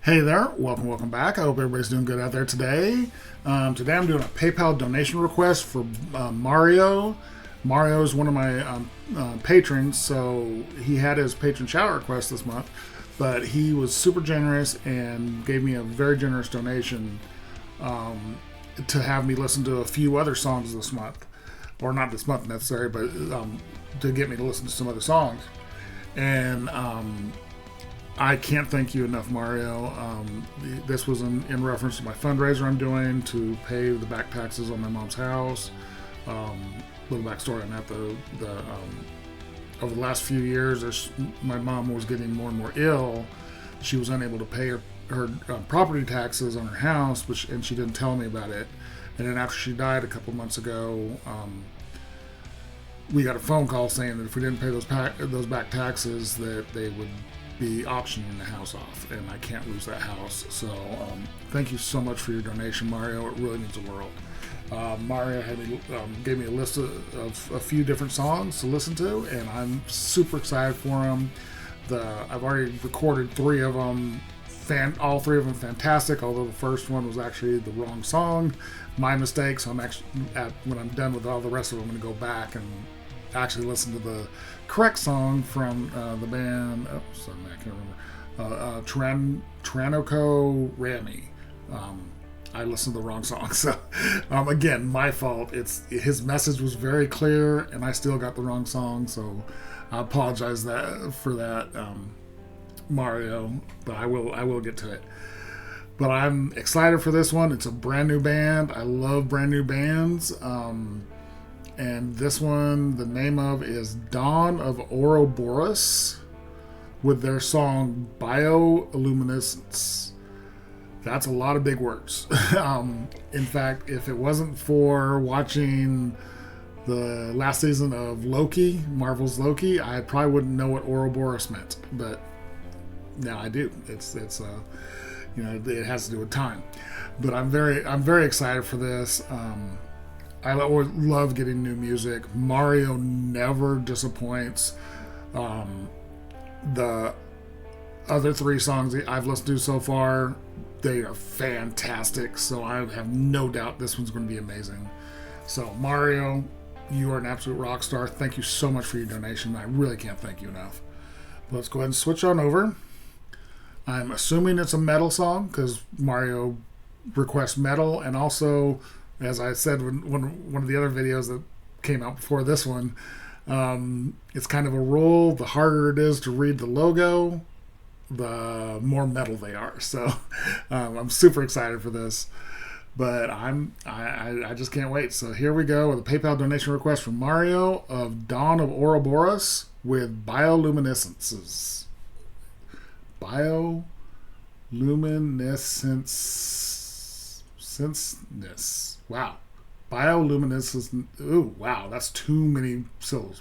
Hey there, welcome back. I hope everybody's doing good out there today. Today I'm doing a PayPal donation request for Mario. Mario is one of my patrons, so he had his patron shout request this month, but he was super generous and gave me a very generous donation to have me listen to a few other songs this month. Or not this month necessarily, but to get me to listen to some other songs. And I can't thank you enough, Mario. This was in reference to my fundraiser I'm doing to pay the back taxes on my mom's house. Little backstory on that: over the last few years, my mom was getting more and more ill. She was unable to pay her property taxes on her house, and she didn't tell me about it. And then after she died a couple months ago, we got a phone call saying that if we didn't pay those back taxes, that they would be auctioning the house off, and I can't lose that house. So thank you so much for your donation, Mario. It really means the world. Mario gave me a list of a few different songs to listen to, and I'm super excited for them. I've already recorded 3 of them. All 3 of them fantastic, although the first one was actually the wrong song. My mistake. So when I'm done with all the rest of them, I'm going to go back and actually listen to the correct song from the band. Oh, sorry, I can't remember. Tranoko Rami. I listened to the wrong song, so again, my fault. His message was very clear, and I still got the wrong song, so I apologize for that, Mario. But I will get to it. But I'm excited for this one. It's a brand new band. I love brand new bands. And this one, the name of is Dawn of OUROBOROS with their song BIOLUMINESCENCE. That's a lot of big words. In fact, if it wasn't for watching the last season of Loki, Marvel's Loki, I probably wouldn't know what Ouroboros meant. But now I do. It's it has to do with time. But I'm very excited for this. I love getting new music. Mario never disappoints. The other 3 songs I've listened to so far, they are fantastic. So I have no doubt this one's going to be amazing. So Mario, you are an absolute rock star. Thank you so much for your donation. I really can't thank you enough. Let's go ahead and switch on over. I'm assuming it's a metal song because Mario requests metal, and also, as I said when one of the other videos that came out before this one, it's kind of a rule: the harder it is to read the logo, the more metal they are. So I'm super excited for this, but I just can't wait. So here we go with a PayPal donation request from Mario of Dawn of OUROBOROS with Bioluminescences. Bioluminescence. Wow. Bioluminescence. Ooh, wow. That's too many syllables.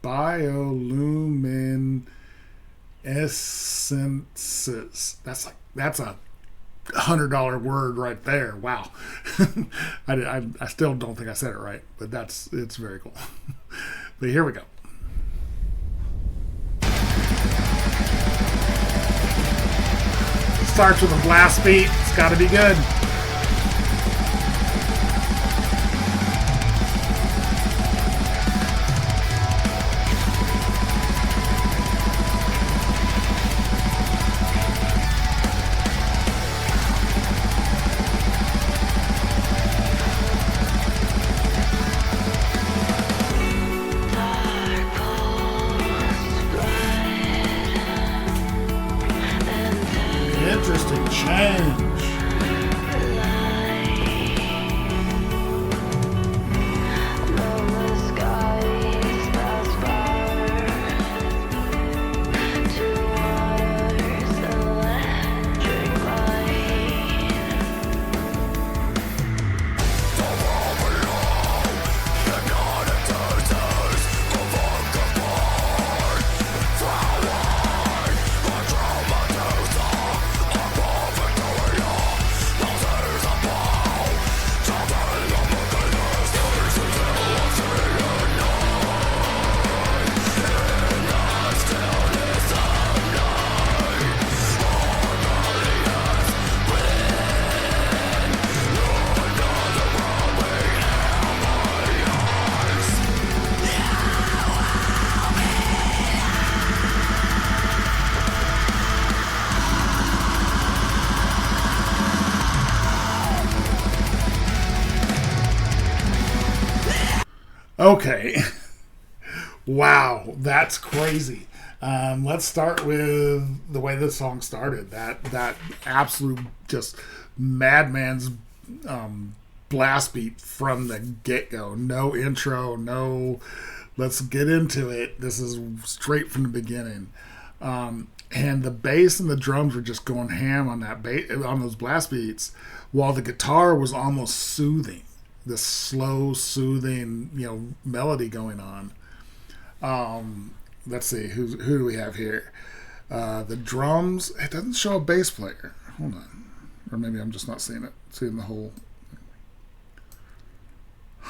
Bioluminescences. That's a $100 word right there. Wow. I still don't think I said it right, but it's very cool. But here we go. Starts with a blast beat. It's got to be good. Interesting change. Okay. Wow, that's crazy. Let's start with the way this song started. That absolute just madman's blast beat from the get go. No intro, no. Let's get into it. This is straight from the beginning. And the bass and the drums were just going ham on that on those blast beats, while the guitar was almost soothing. This slow, soothing, melody going on. Let's see, who do we have here? The drums. It doesn't show a bass player. Hold on, or maybe I'm just not seeing the whole.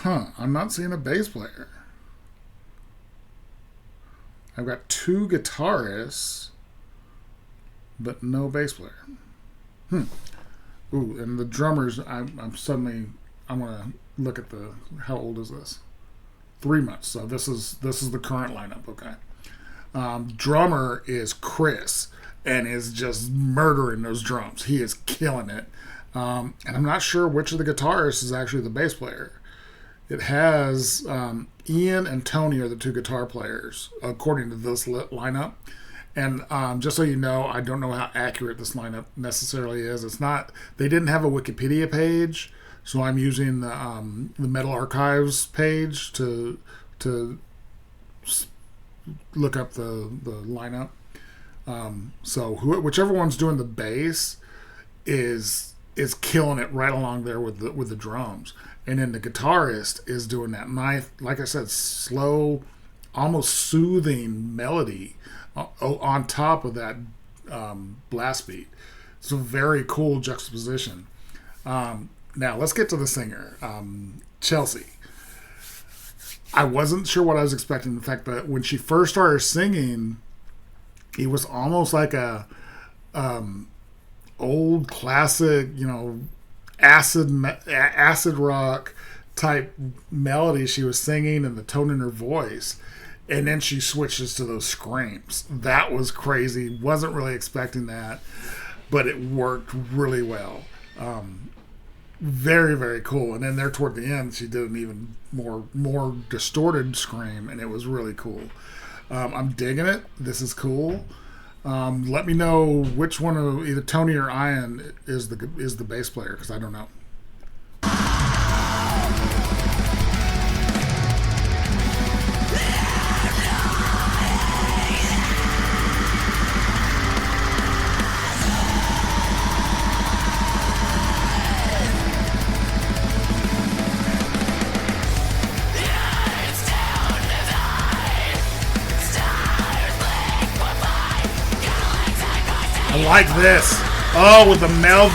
I'm not seeing a bass player. I've got two guitarists, but no bass player. Ooh, and the drummers. I'm gonna look at how old is this? 3 months. So this is the current lineup. Okay. Drummer is Chris and is just murdering those drums. He is killing it. And I'm not sure which of the guitarists is actually the bass player. It has Ian and Tony are the two guitar players according to this lineup. And just so you know, I don't know how accurate this lineup necessarily is. It's not. They didn't have a Wikipedia page. So I'm using the Metal Archives page to look up the lineup. So whichever one's doing the bass is killing it right along there with the drums, and then the guitarist is doing that nice, like I said, slow, almost soothing melody on top of that blast beat. It's a very cool juxtaposition. Now, let's get to the singer, Chelsea. I wasn't sure what I was expecting. The fact that when she first started singing, it was almost like a old classic, acid rock type melody she was singing, and the tone in her voice. And then she switches to those screams. That was crazy. Wasn't really expecting that, but it worked really well. Very, very cool. And then there toward the end, she did an even more distorted scream, and it was really cool. I'm digging it. This is cool. Let me know which one of either Tony or Ian is the bass player, because I don't know. I like this. Oh, with the mouth.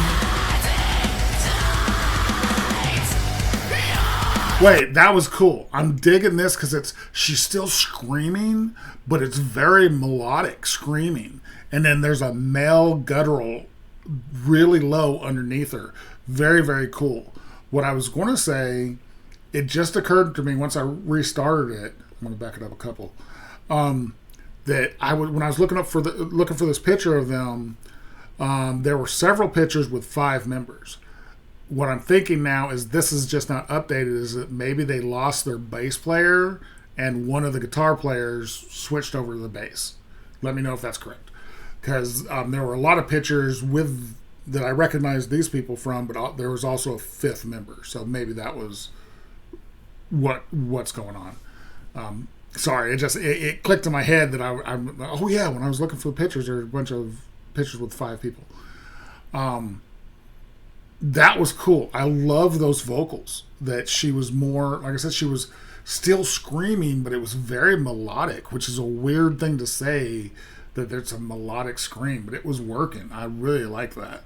Wait, that was cool. I'm digging this because she's still screaming, but it's very melodic screaming. And then there's a male guttural really low underneath her. Very, very cool. What I was going to say, it just occurred to me once I restarted it. I'm going to back it up a couple. That when I was looking for this picture of them, there were several pictures with 5 members. What I'm thinking now is this is just not updated. Is that maybe they lost their bass player and one of the guitar players switched over to the bass? Let me know if that's correct, because there were a lot of pictures that I recognized these people from, but there was also a 5th member. So maybe that was what's going on. Sorry, it clicked in my head that I'm oh yeah, when I was looking for the pictures, there were a bunch of pictures with 5 people. That was cool. I love those vocals. That she was more, like I said, she was still screaming, but it was very melodic, which is a weird thing to say, that there's a melodic scream, but it was working. I really like that.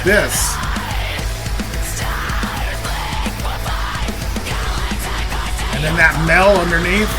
This. And then that Mel underneath.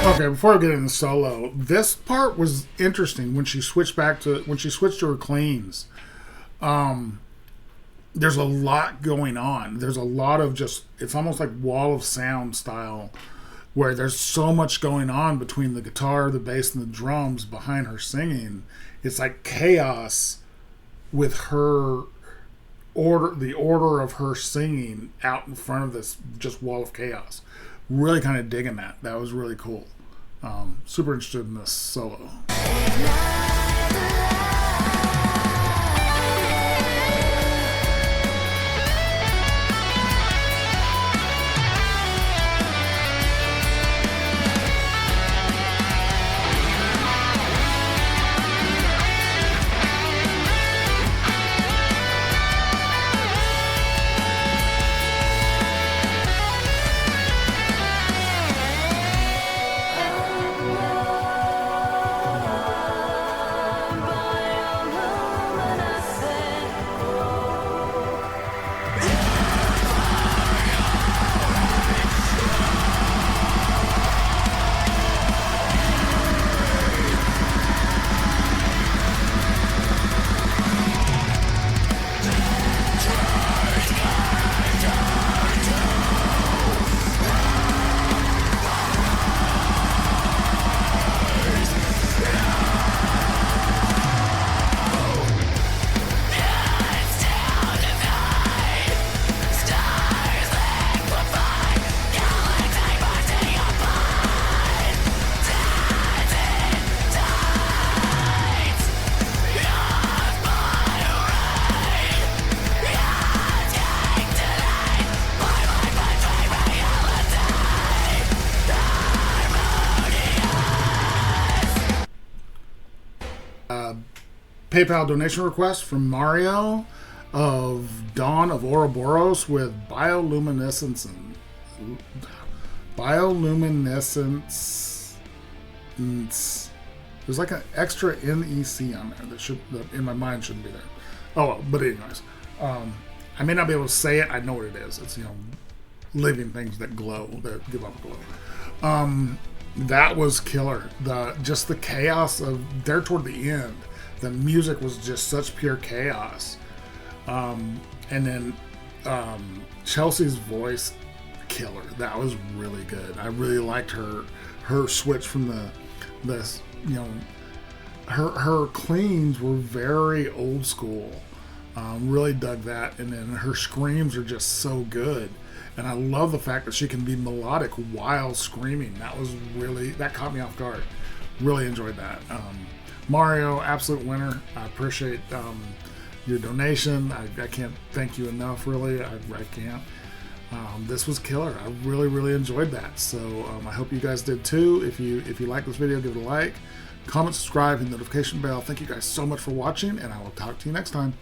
Okay, before I get into the solo, this part was interesting when she switched to her cleans. There's a lot going on. There's a lot of just, it's almost like wall of sound style, where there's so much going on between the guitar, the bass, and the drums behind her singing. It's like chaos with her the order of her singing out in front of this just wall of chaos. Really kind of digging that. That was really cool. Super interested in this solo. PayPal donation request from Mario of Dawn of Ouroboros with bioluminescence. Bioluminescence. There's like an extra NEC on there that in my mind shouldn't be there. Oh well, but anyways, I may not be able to say it. I know what it is. It's living things that glow, that give off a glow. That was killer. Just the chaos of there toward the end. The music was just such pure chaos. And then Chelsea's voice, killer. That was really good. I really liked her switch from her cleans were very old school. Really dug that. And then her screams are just so good. And I love the fact that she can be melodic while screaming. That caught me off guard. Really enjoyed that. Mario, absolute winner. I appreciate your donation. I can't thank you enough, really. I can't. This was killer. I really, really enjoyed that. So I hope you guys did too. If you like this video, give it a like, comment, subscribe, and notification bell. Thank you guys so much for watching, and I will talk to you next time.